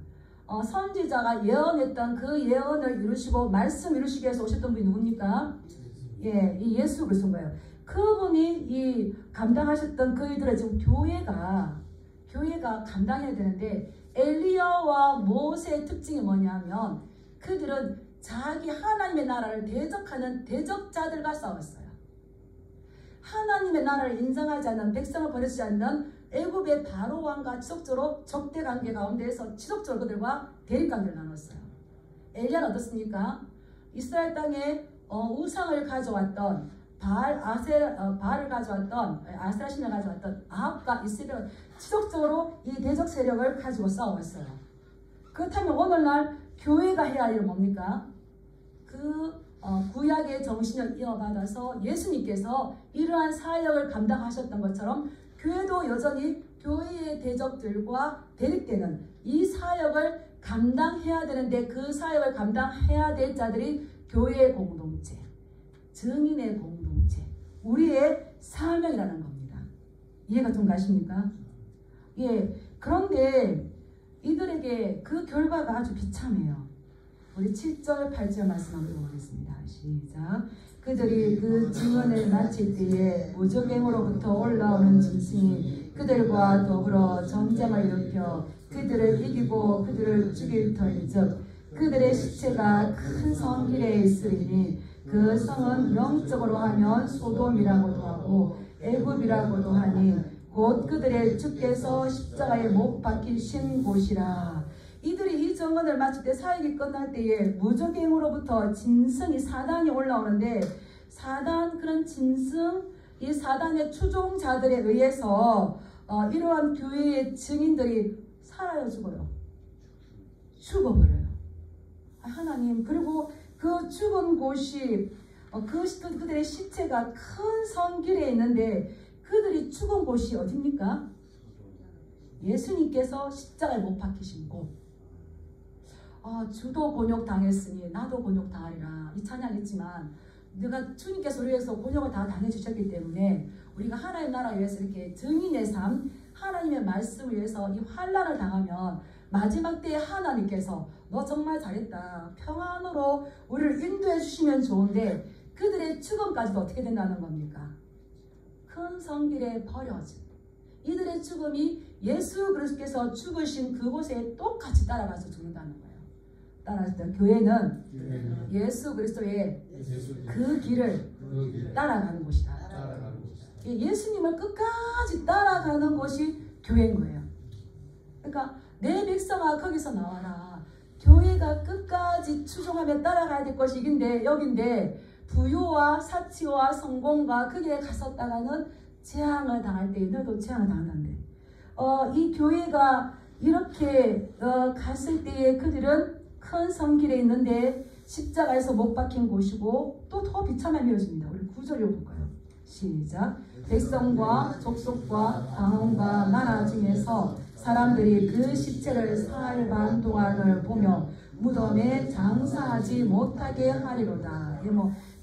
선지자가 예언했던 그 예언을 이루시고 말씀 이루시기 위해서 오셨던 분이 누굽니까? 예, 이 예수 그리스도인 거예요. 그분이 이 감당하셨던 그이들의 지금 교회가 감당해야 되는데, 엘리야와 모세의 특징이 뭐냐면 그들은 자기 하나님의 나라를 대적하는 대적자들과 싸웠어요. 하나님의 나라를 인정하지 않는, 백성을 버리지 않는 애굽의 바로 왕과 지속적으로 적대 관계 가운데에서 지속적으로 그들과 대립 관계를 나눴어요. 엘리야는 어떻습니까? 이스라엘 땅에 우상을 가져왔던 바알을 가져왔던, 아세라 신을 가져왔던 아합과 이스라엘은 지속적으로 이 대적 세력을 가지고 싸워왔어요. 그렇다면 오늘날 교회가 해야 할 일은 뭡니까? 구약의 정신을 이어받아서 예수님께서 이러한 사역을 감당하셨던 것처럼 교회도 여전히 교회의 대적들과 대립되는 이 사역을 감당해야 되는데, 그 사역을 감당해야 될 자들이 교회의 공동체, 증인의 공동체, 우리의 사명이라는 겁니다. 이해가 좀 가십니까? 예. 그런데 이들에게 그 결과가 아주 비참해요. 우리 7절, 8절 말씀 한번 읽어보겠습니다. 시작. 그들이 그 증언을 마칠 때에 무적행으로부터 올라오는 짐승이 그들과 더불어 전쟁을 일으켜 그들을 이기고 그들을 죽일 터인즉 그들의 시체가 큰 성길에 있으리니 그 성은 영적으로 하면 소돔이라고도 하고 애굽이라고도 하니 곧 그들의 주께서 십자가에 못 박히신 곳이라. 이들이 이 정언을 마칠 때, 사역이 끝날 때에 무적행으로부터 짐승이 사단이 올라오는데, 그런 짐승, 이 사단의 추종자들에 의해서 이러한 교회의 증인들이 사라져 죽어버려요. 하나님, 그리고 그 죽은 곳이 그들의 시체가 큰 성길에 있는데, 그들이 죽은 곳이 어디입니까? 예수님께서 십자가에 못 박히신 곳. 주도 곤욕 당했으니 나도 곤욕 당하리라. 이 찬양이 있지만, 내가 주님께서 우리 위해서 곤욕을 다 당해주셨기 때문에 우리가 하나님의 나라를 위해서 이렇게 증인의 삶, 하나님의 말씀을 위해서 이 환난을 당하면 마지막 때에 하나님께서 너 정말 잘했다, 평안으로 우리를 인도해 주시면 좋은데, 그들의 죽음까지도 어떻게 된다는 겁니까? 큰 성길에 버려진 이들의 죽음이 예수 그리스도께서 죽으신 그곳에 똑같이 따라가서 죽는다는 거예요. 따라서 교회는 예수 그리스도의 그 길을 따라가는 곳이다. 예수님을 끝까지 따라가는 곳이 교회인 거예요. 그러니까 내 백성아 거기서 나와라. 교회가 끝까지 추종하며 따라가야 될 것이 여긴데 부유와 사치와 성공과 거기에 갔었다가는 재앙을 당할 때 너도 재앙을 당한다는데, 이 교회가 이렇게 갔을 때에 그들은 큰 성길에 있는데 십자가에서 못 박힌 곳이고, 또 더 비참함이 이어집니다. 우리 9절 읽어볼까요? 시작. 백성과 족속과 방언과 나라 중에서 사람들이 그 시체를 사흘 반 동안을 보며 무덤에 장사하지 못하게 하리로다.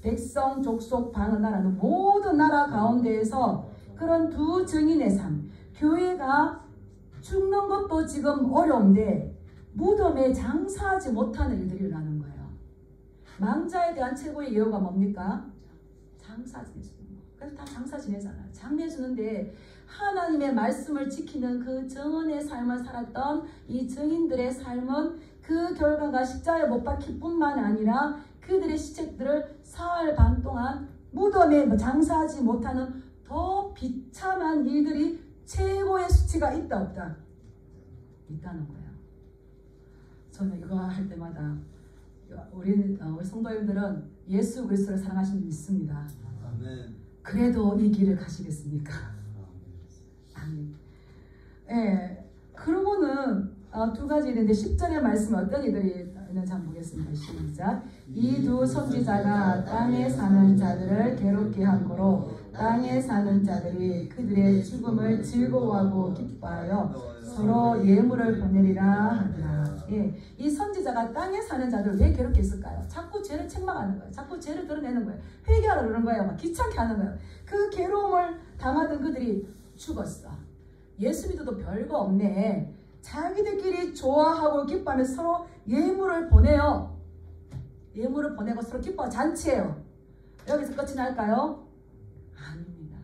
백성, 족속, 방언, 나라는 모든 나라 가운데에서 그런 두 증인의 삶, 교회가 죽는 것도 지금 어려운데 무덤에 장사하지 못하는 일들이 일어나는 거예요. 망자에 대한 최고의 예우가 뭡니까? 장사 지내주는 거. 그래서 다 장사 지내잖아요. 장례주는데 하나님의 말씀을 지키는 그 정언의 삶을 살았던 이 증인들의 삶은 그 결과가 십자가에 못 박힐 뿐만 아니라 그들의 시체들을 사흘 반 동안 무덤에 장사하지 못하는 더 비참한 일들이 최고의 수치가 있다 없다? 있다는 거예요. 저는 이거 할 때마다 우리 성도님들은 예수 그리스도를 사랑하시는 분 있습니다. 아멘. 그래도 이 길을 가시겠습니까? 아멘. 예. 그러고는 두 가지 있는데 10절의 말씀에 어떤 이들이 있는지 한번 보겠습니다. 시작. 이 두 선지자가 땅에 사는 자들을 괴롭게 한 거로 땅에 사는 자들이 그들의 죽음을 즐거워하고 기뻐하여 서로 예물을 보내리라 하더라. 예. 이 선지자가 땅에 사는 자들을 왜 괴롭게 했을까요? 자꾸 죄를 책망하는 거예요. 자꾸 죄를 드러내는 거예요. 회개하라 그러는 거예요. 막 귀찮게 하는 거예요. 그 괴로움을 당하던 그들이 죽었어. 예수 믿어도 별거 없네. 자기들끼리 좋아하고 기뻐하며 서로 예물을 보내요. 예물을 보내고 서로 기뻐 잔치해요. 여기서 끝이 날까요? 아닙니다.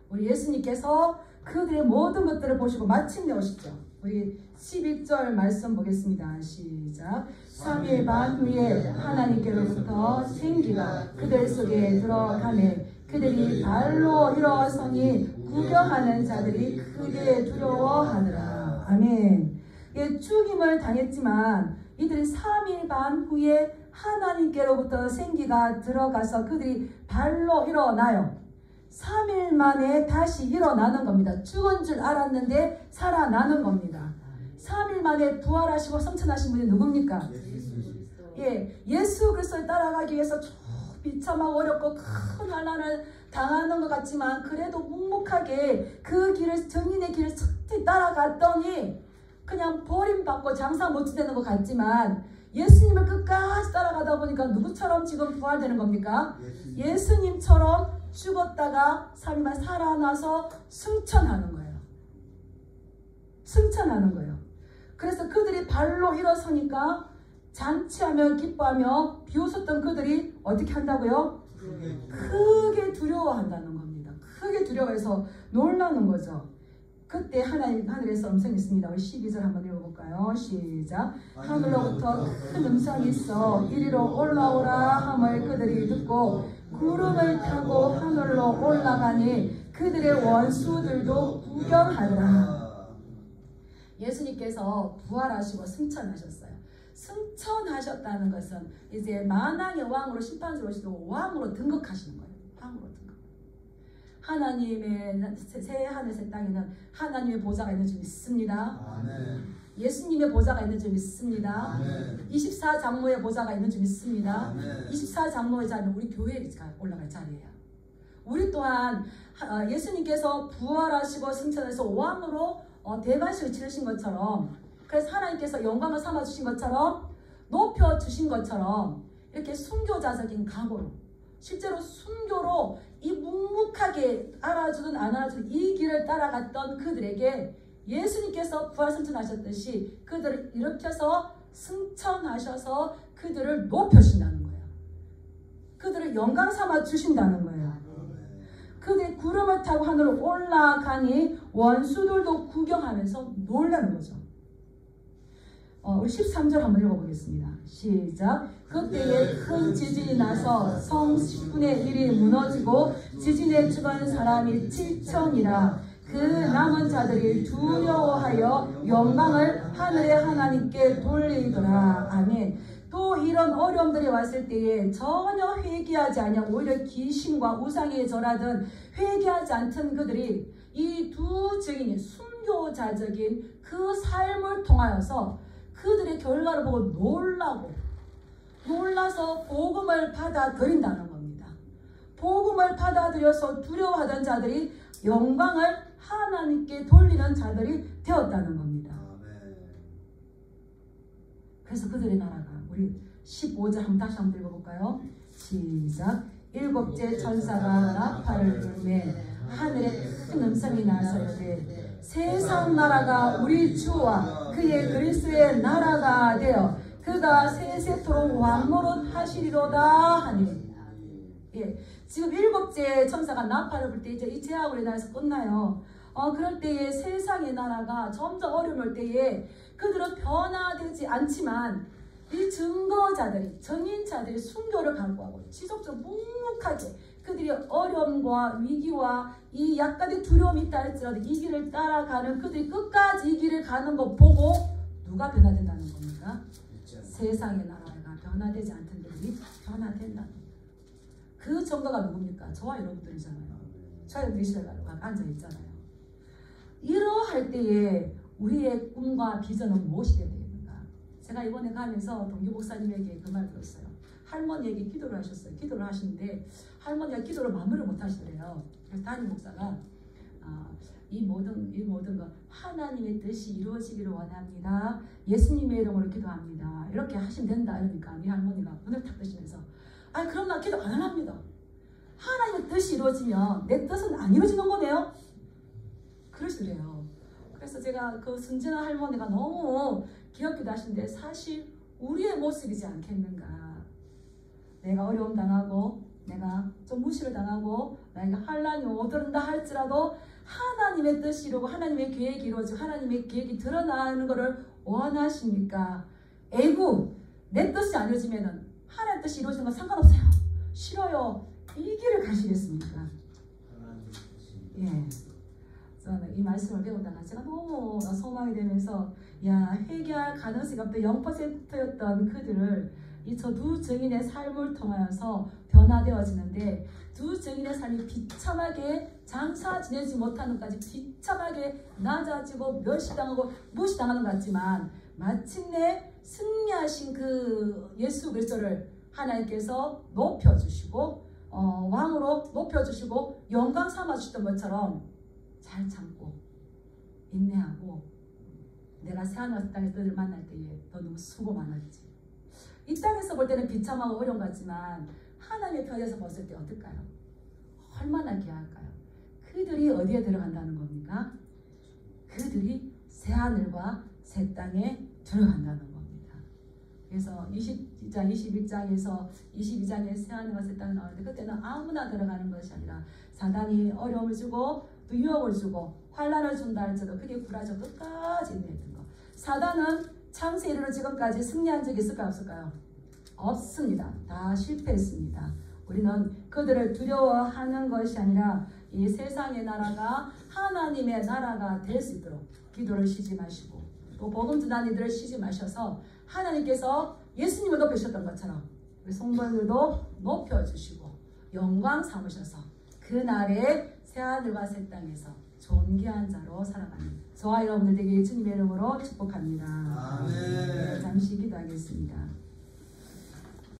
우리 예수님께서 그들의 모든 것들을 보시고 마침내 오시죠. 우리 11절 말씀 보겠습니다. 시작. 3일 반 후에 하나님께로부터 생기가 그들 속에 들어가매 그들이 발로 일어서니 구경하는 자들이 크게 두려워하더라. 아멘. 예, 죽임을 당했지만 이들이 3일 반 후에 하나님께로부터 생기가 들어가서 그들이 발로 일어나요. 3일 만에 다시 일어나는 겁니다. 죽은 줄 알았는데 살아나는 겁니다. 3일 만에 부활하시고 성천하신 분이 누굽니까? 예, 예수 그리스도를 따라가기 위해서 비참하고 어렵고 큰 환난을 당하는 것 같지만 그래도 묵묵하게 그 길을 정인의 길을 척 따라갔더니 그냥 버림받고 장사 못 지내는 것 같지만 예수님을 끝까지 따라가다 보니까 누구처럼 지금 부활되는 겁니까? 예수님처럼 죽었다가 3일만 살아나서 승천하는 거예요. 승천하는 거예요. 그래서 그들이 발로 일어서니까 잔치하며 기뻐하며 비웃었던 그들이 어떻게 한다고요? 크게 두려워한다는 겁니다. 크게 두려워해서 놀라는 거죠. 그때 하늘에서 음성이 있습니다. 우리 12절 한번 읽어볼까요? 시작. 하늘로부터 큰 음성이 있어 이리로 올라오라 함을 그들이 듣고 구름을 타고 하늘로 올라가니 그들의 원수들도 구경하더라. 예수님께서 부활하시고 승천하셨어요. 승천하셨다는 것은 이제 만왕의 왕으로 심판주로 오시고 왕으로 등극하시는 거예요. 왕으로 등극. 하나님의 새 하늘 새 땅에는 하나님의 보좌가 있는 줄 믿습니다. 아멘. 예수님의 보좌가 있는 줄 믿습니다. 아멘. 24장로의 보좌가 있는 줄 믿습니다. 아멘. 24장로의 자리는 우리 교회에 올라갈 자리예요. 우리 또한 예수님께서 부활하시고 승천해서 왕으로 대관식을 치르신 것처럼 그래서 하나님께서 영광을 삼아주신 것처럼 높여주신 것처럼 이렇게 순교자적인 각오로 실제로 순교로 이 묵묵하게 알아주든 안 알아주든 이 길을 따라갔던 그들에게 예수님께서 부활 승천하셨듯이 그들을 일으켜서 승천하셔서 그들을 높여주신다는 거예요. 그들을 영광 삼아 주신다는 거예요. 그들이 구름을 타고 하늘로 올라가니 원수들도 구경하면서 놀라는 거죠. 우리 13절 한번 읽어보겠습니다. 시작. 그때에 큰 지진이 나서 성 10분의 1이 무너지고 지진에 죽은 사람이 7천이라. 그 남은 자들이 두려워하여 영광을 하늘의 하나님께 돌리더라. 아멘. 또 이런 어려움들이 왔을 때에 전혀 회개하지 않냐 오히려 귀신과 우상에 절하던 회개하지 않던 그들이 이 두 증인이 순교자적인 그 삶을 통하여서 그들의 결과를 보고 놀라서 복음을 받아들인다는 겁니다. 복음을 받아들여서 두려워하던 자들이 영광을 하나님께 돌리는 자들이 되었다는 겁니다. 그래서 그들의 나라가 우리 15절 한번 다시 한번 읽어볼까요? 시작. 일곱째 천사가 나팔을 불매 하늘에 큰 음성이 나서 이르되 세상 나라가 우리 주와 그의 그리스도의 나라가 되어 그가 세세토록 왕노릇 하시리로다 하니. 예, 지금 일곱째 천사가 나팔을 불 때 이제 이 제약 우리나라에서 끝나요. 그럴 때에 세상의 나라가 점점 어려울 때에 그들은 변화되지 않지만 이 증거자들이, 증인자들이 순교를 강구하고 지속적으로 묵묵하게 그들이 어려움과 위기와 이 약간의 두려움이 있다 할지라도 이 길을 따라가는 그들이 끝까지 이 길을 가는 거 보고 누가 변화된다는 겁니까? 세상의 나라가 변화되지 않던 들이 변화된다는 겁니다. 그 정도가 누굽니까? 저와 여러분들이잖아요. 저와 여러분들이 이스라엘 가족과 앉아있잖아요. 이러할 때에 우리의 꿈과 비전은 무엇이 되어야 되겠는가? 제가 이번에 가면서 동교 목사님에게 그 말 들었어요. 할머니에게 기도를 하셨어요. 기도를 하시는데 할머니가 기도를 마무리를 못 하시더래요. 그래서 담임 목사가 이 모든 것 하나님의 뜻이 이루어지기를 원합니다. 예수님의 이름으로 기도합니다. 이렇게 하시면 된다. 이러니까 이 할머니가 눈을 탁 뜨시면서 그럼 나 기도 안 합니다. 하나님의 뜻이 이루어지면 내 뜻은 안 이루어지는 거네요. 그러시더래요. 그래서 제가 그 순진한 할머니가 너무 귀엽기도 하신데 사실 우리의 모습이지 않겠는가. 내가 어려움 당하고 내가 좀 무시를 당하고 나에게 환란이 오더른다 할지라도 하나님의 뜻이 이루고 하나님의 계획이 이루어지고 하나님의 계획이 드러나는 것을 원하십니까? 에구 내 뜻이 안 이루어지면 하나님의 뜻이 이루어지는 건 상관없어요. 싫어요. 이 길을 가시겠습니까? 예. 저는 이 말씀을 배우다가 제가 너무 소망이 되면서 회개할 가능성이 없던 0%였던 그들을 이 저 두 증인의 삶을 통하여서 변화되어지는데 두 증인의 삶이 비참하게 장사 지내지 못하는 것까지 비참하게 낮아지고 멸시당하고 무시당하는 것 같지만 마침내 승리하신 그 예수 그리스도를 하나님께서 높여주시고 왕으로 높여주시고 영광 삼아주셨던 것처럼 잘 참고 인내하고 내가 새하늘 땅에서 너를 만날 때에 너 너무 수고 많았지. 이 땅에서 볼 때는 비참하고 어려운 것 같지만 하나님의 편에서 봤을 때 어떨까요? 얼마나 귀할까요? 그들이 어디에 들어간다는 겁니까? 그들이 새하늘과 새 땅에 들어간다는 겁니다. 그래서 20장, 22장에 새하늘과 새 땅이 나오는데 그때는 아무나 들어가는 것이 아니라 사단이 어려움을 주고 또 유혹을 주고 환란을 준다 할지라도 그게 굴하져 끝까지 인내했던 것. 사단은 창세 이르로 지금까지 승리한 적이 있을까요? 없을까요? 없습니다. 다 실패했습니다. 우리는 그들을 두려워하는 것이 아니라 이 세상의 나라가 하나님의 나라가 될 수 있도록 기도를 쉬지 마시고 또 복음 전하는 이들을 쉬지 마셔서 하나님께서 예수님을 높여주셨던 것처럼 우리 성도들도 높여주시고 영광 삼으셔서 그날에 새하늘과 새 땅에서 존귀한 자로 살아가는 저와 여러분들 되게 주님의 이름으로 축복합니다. 아멘. 잠시 기도하겠습니다.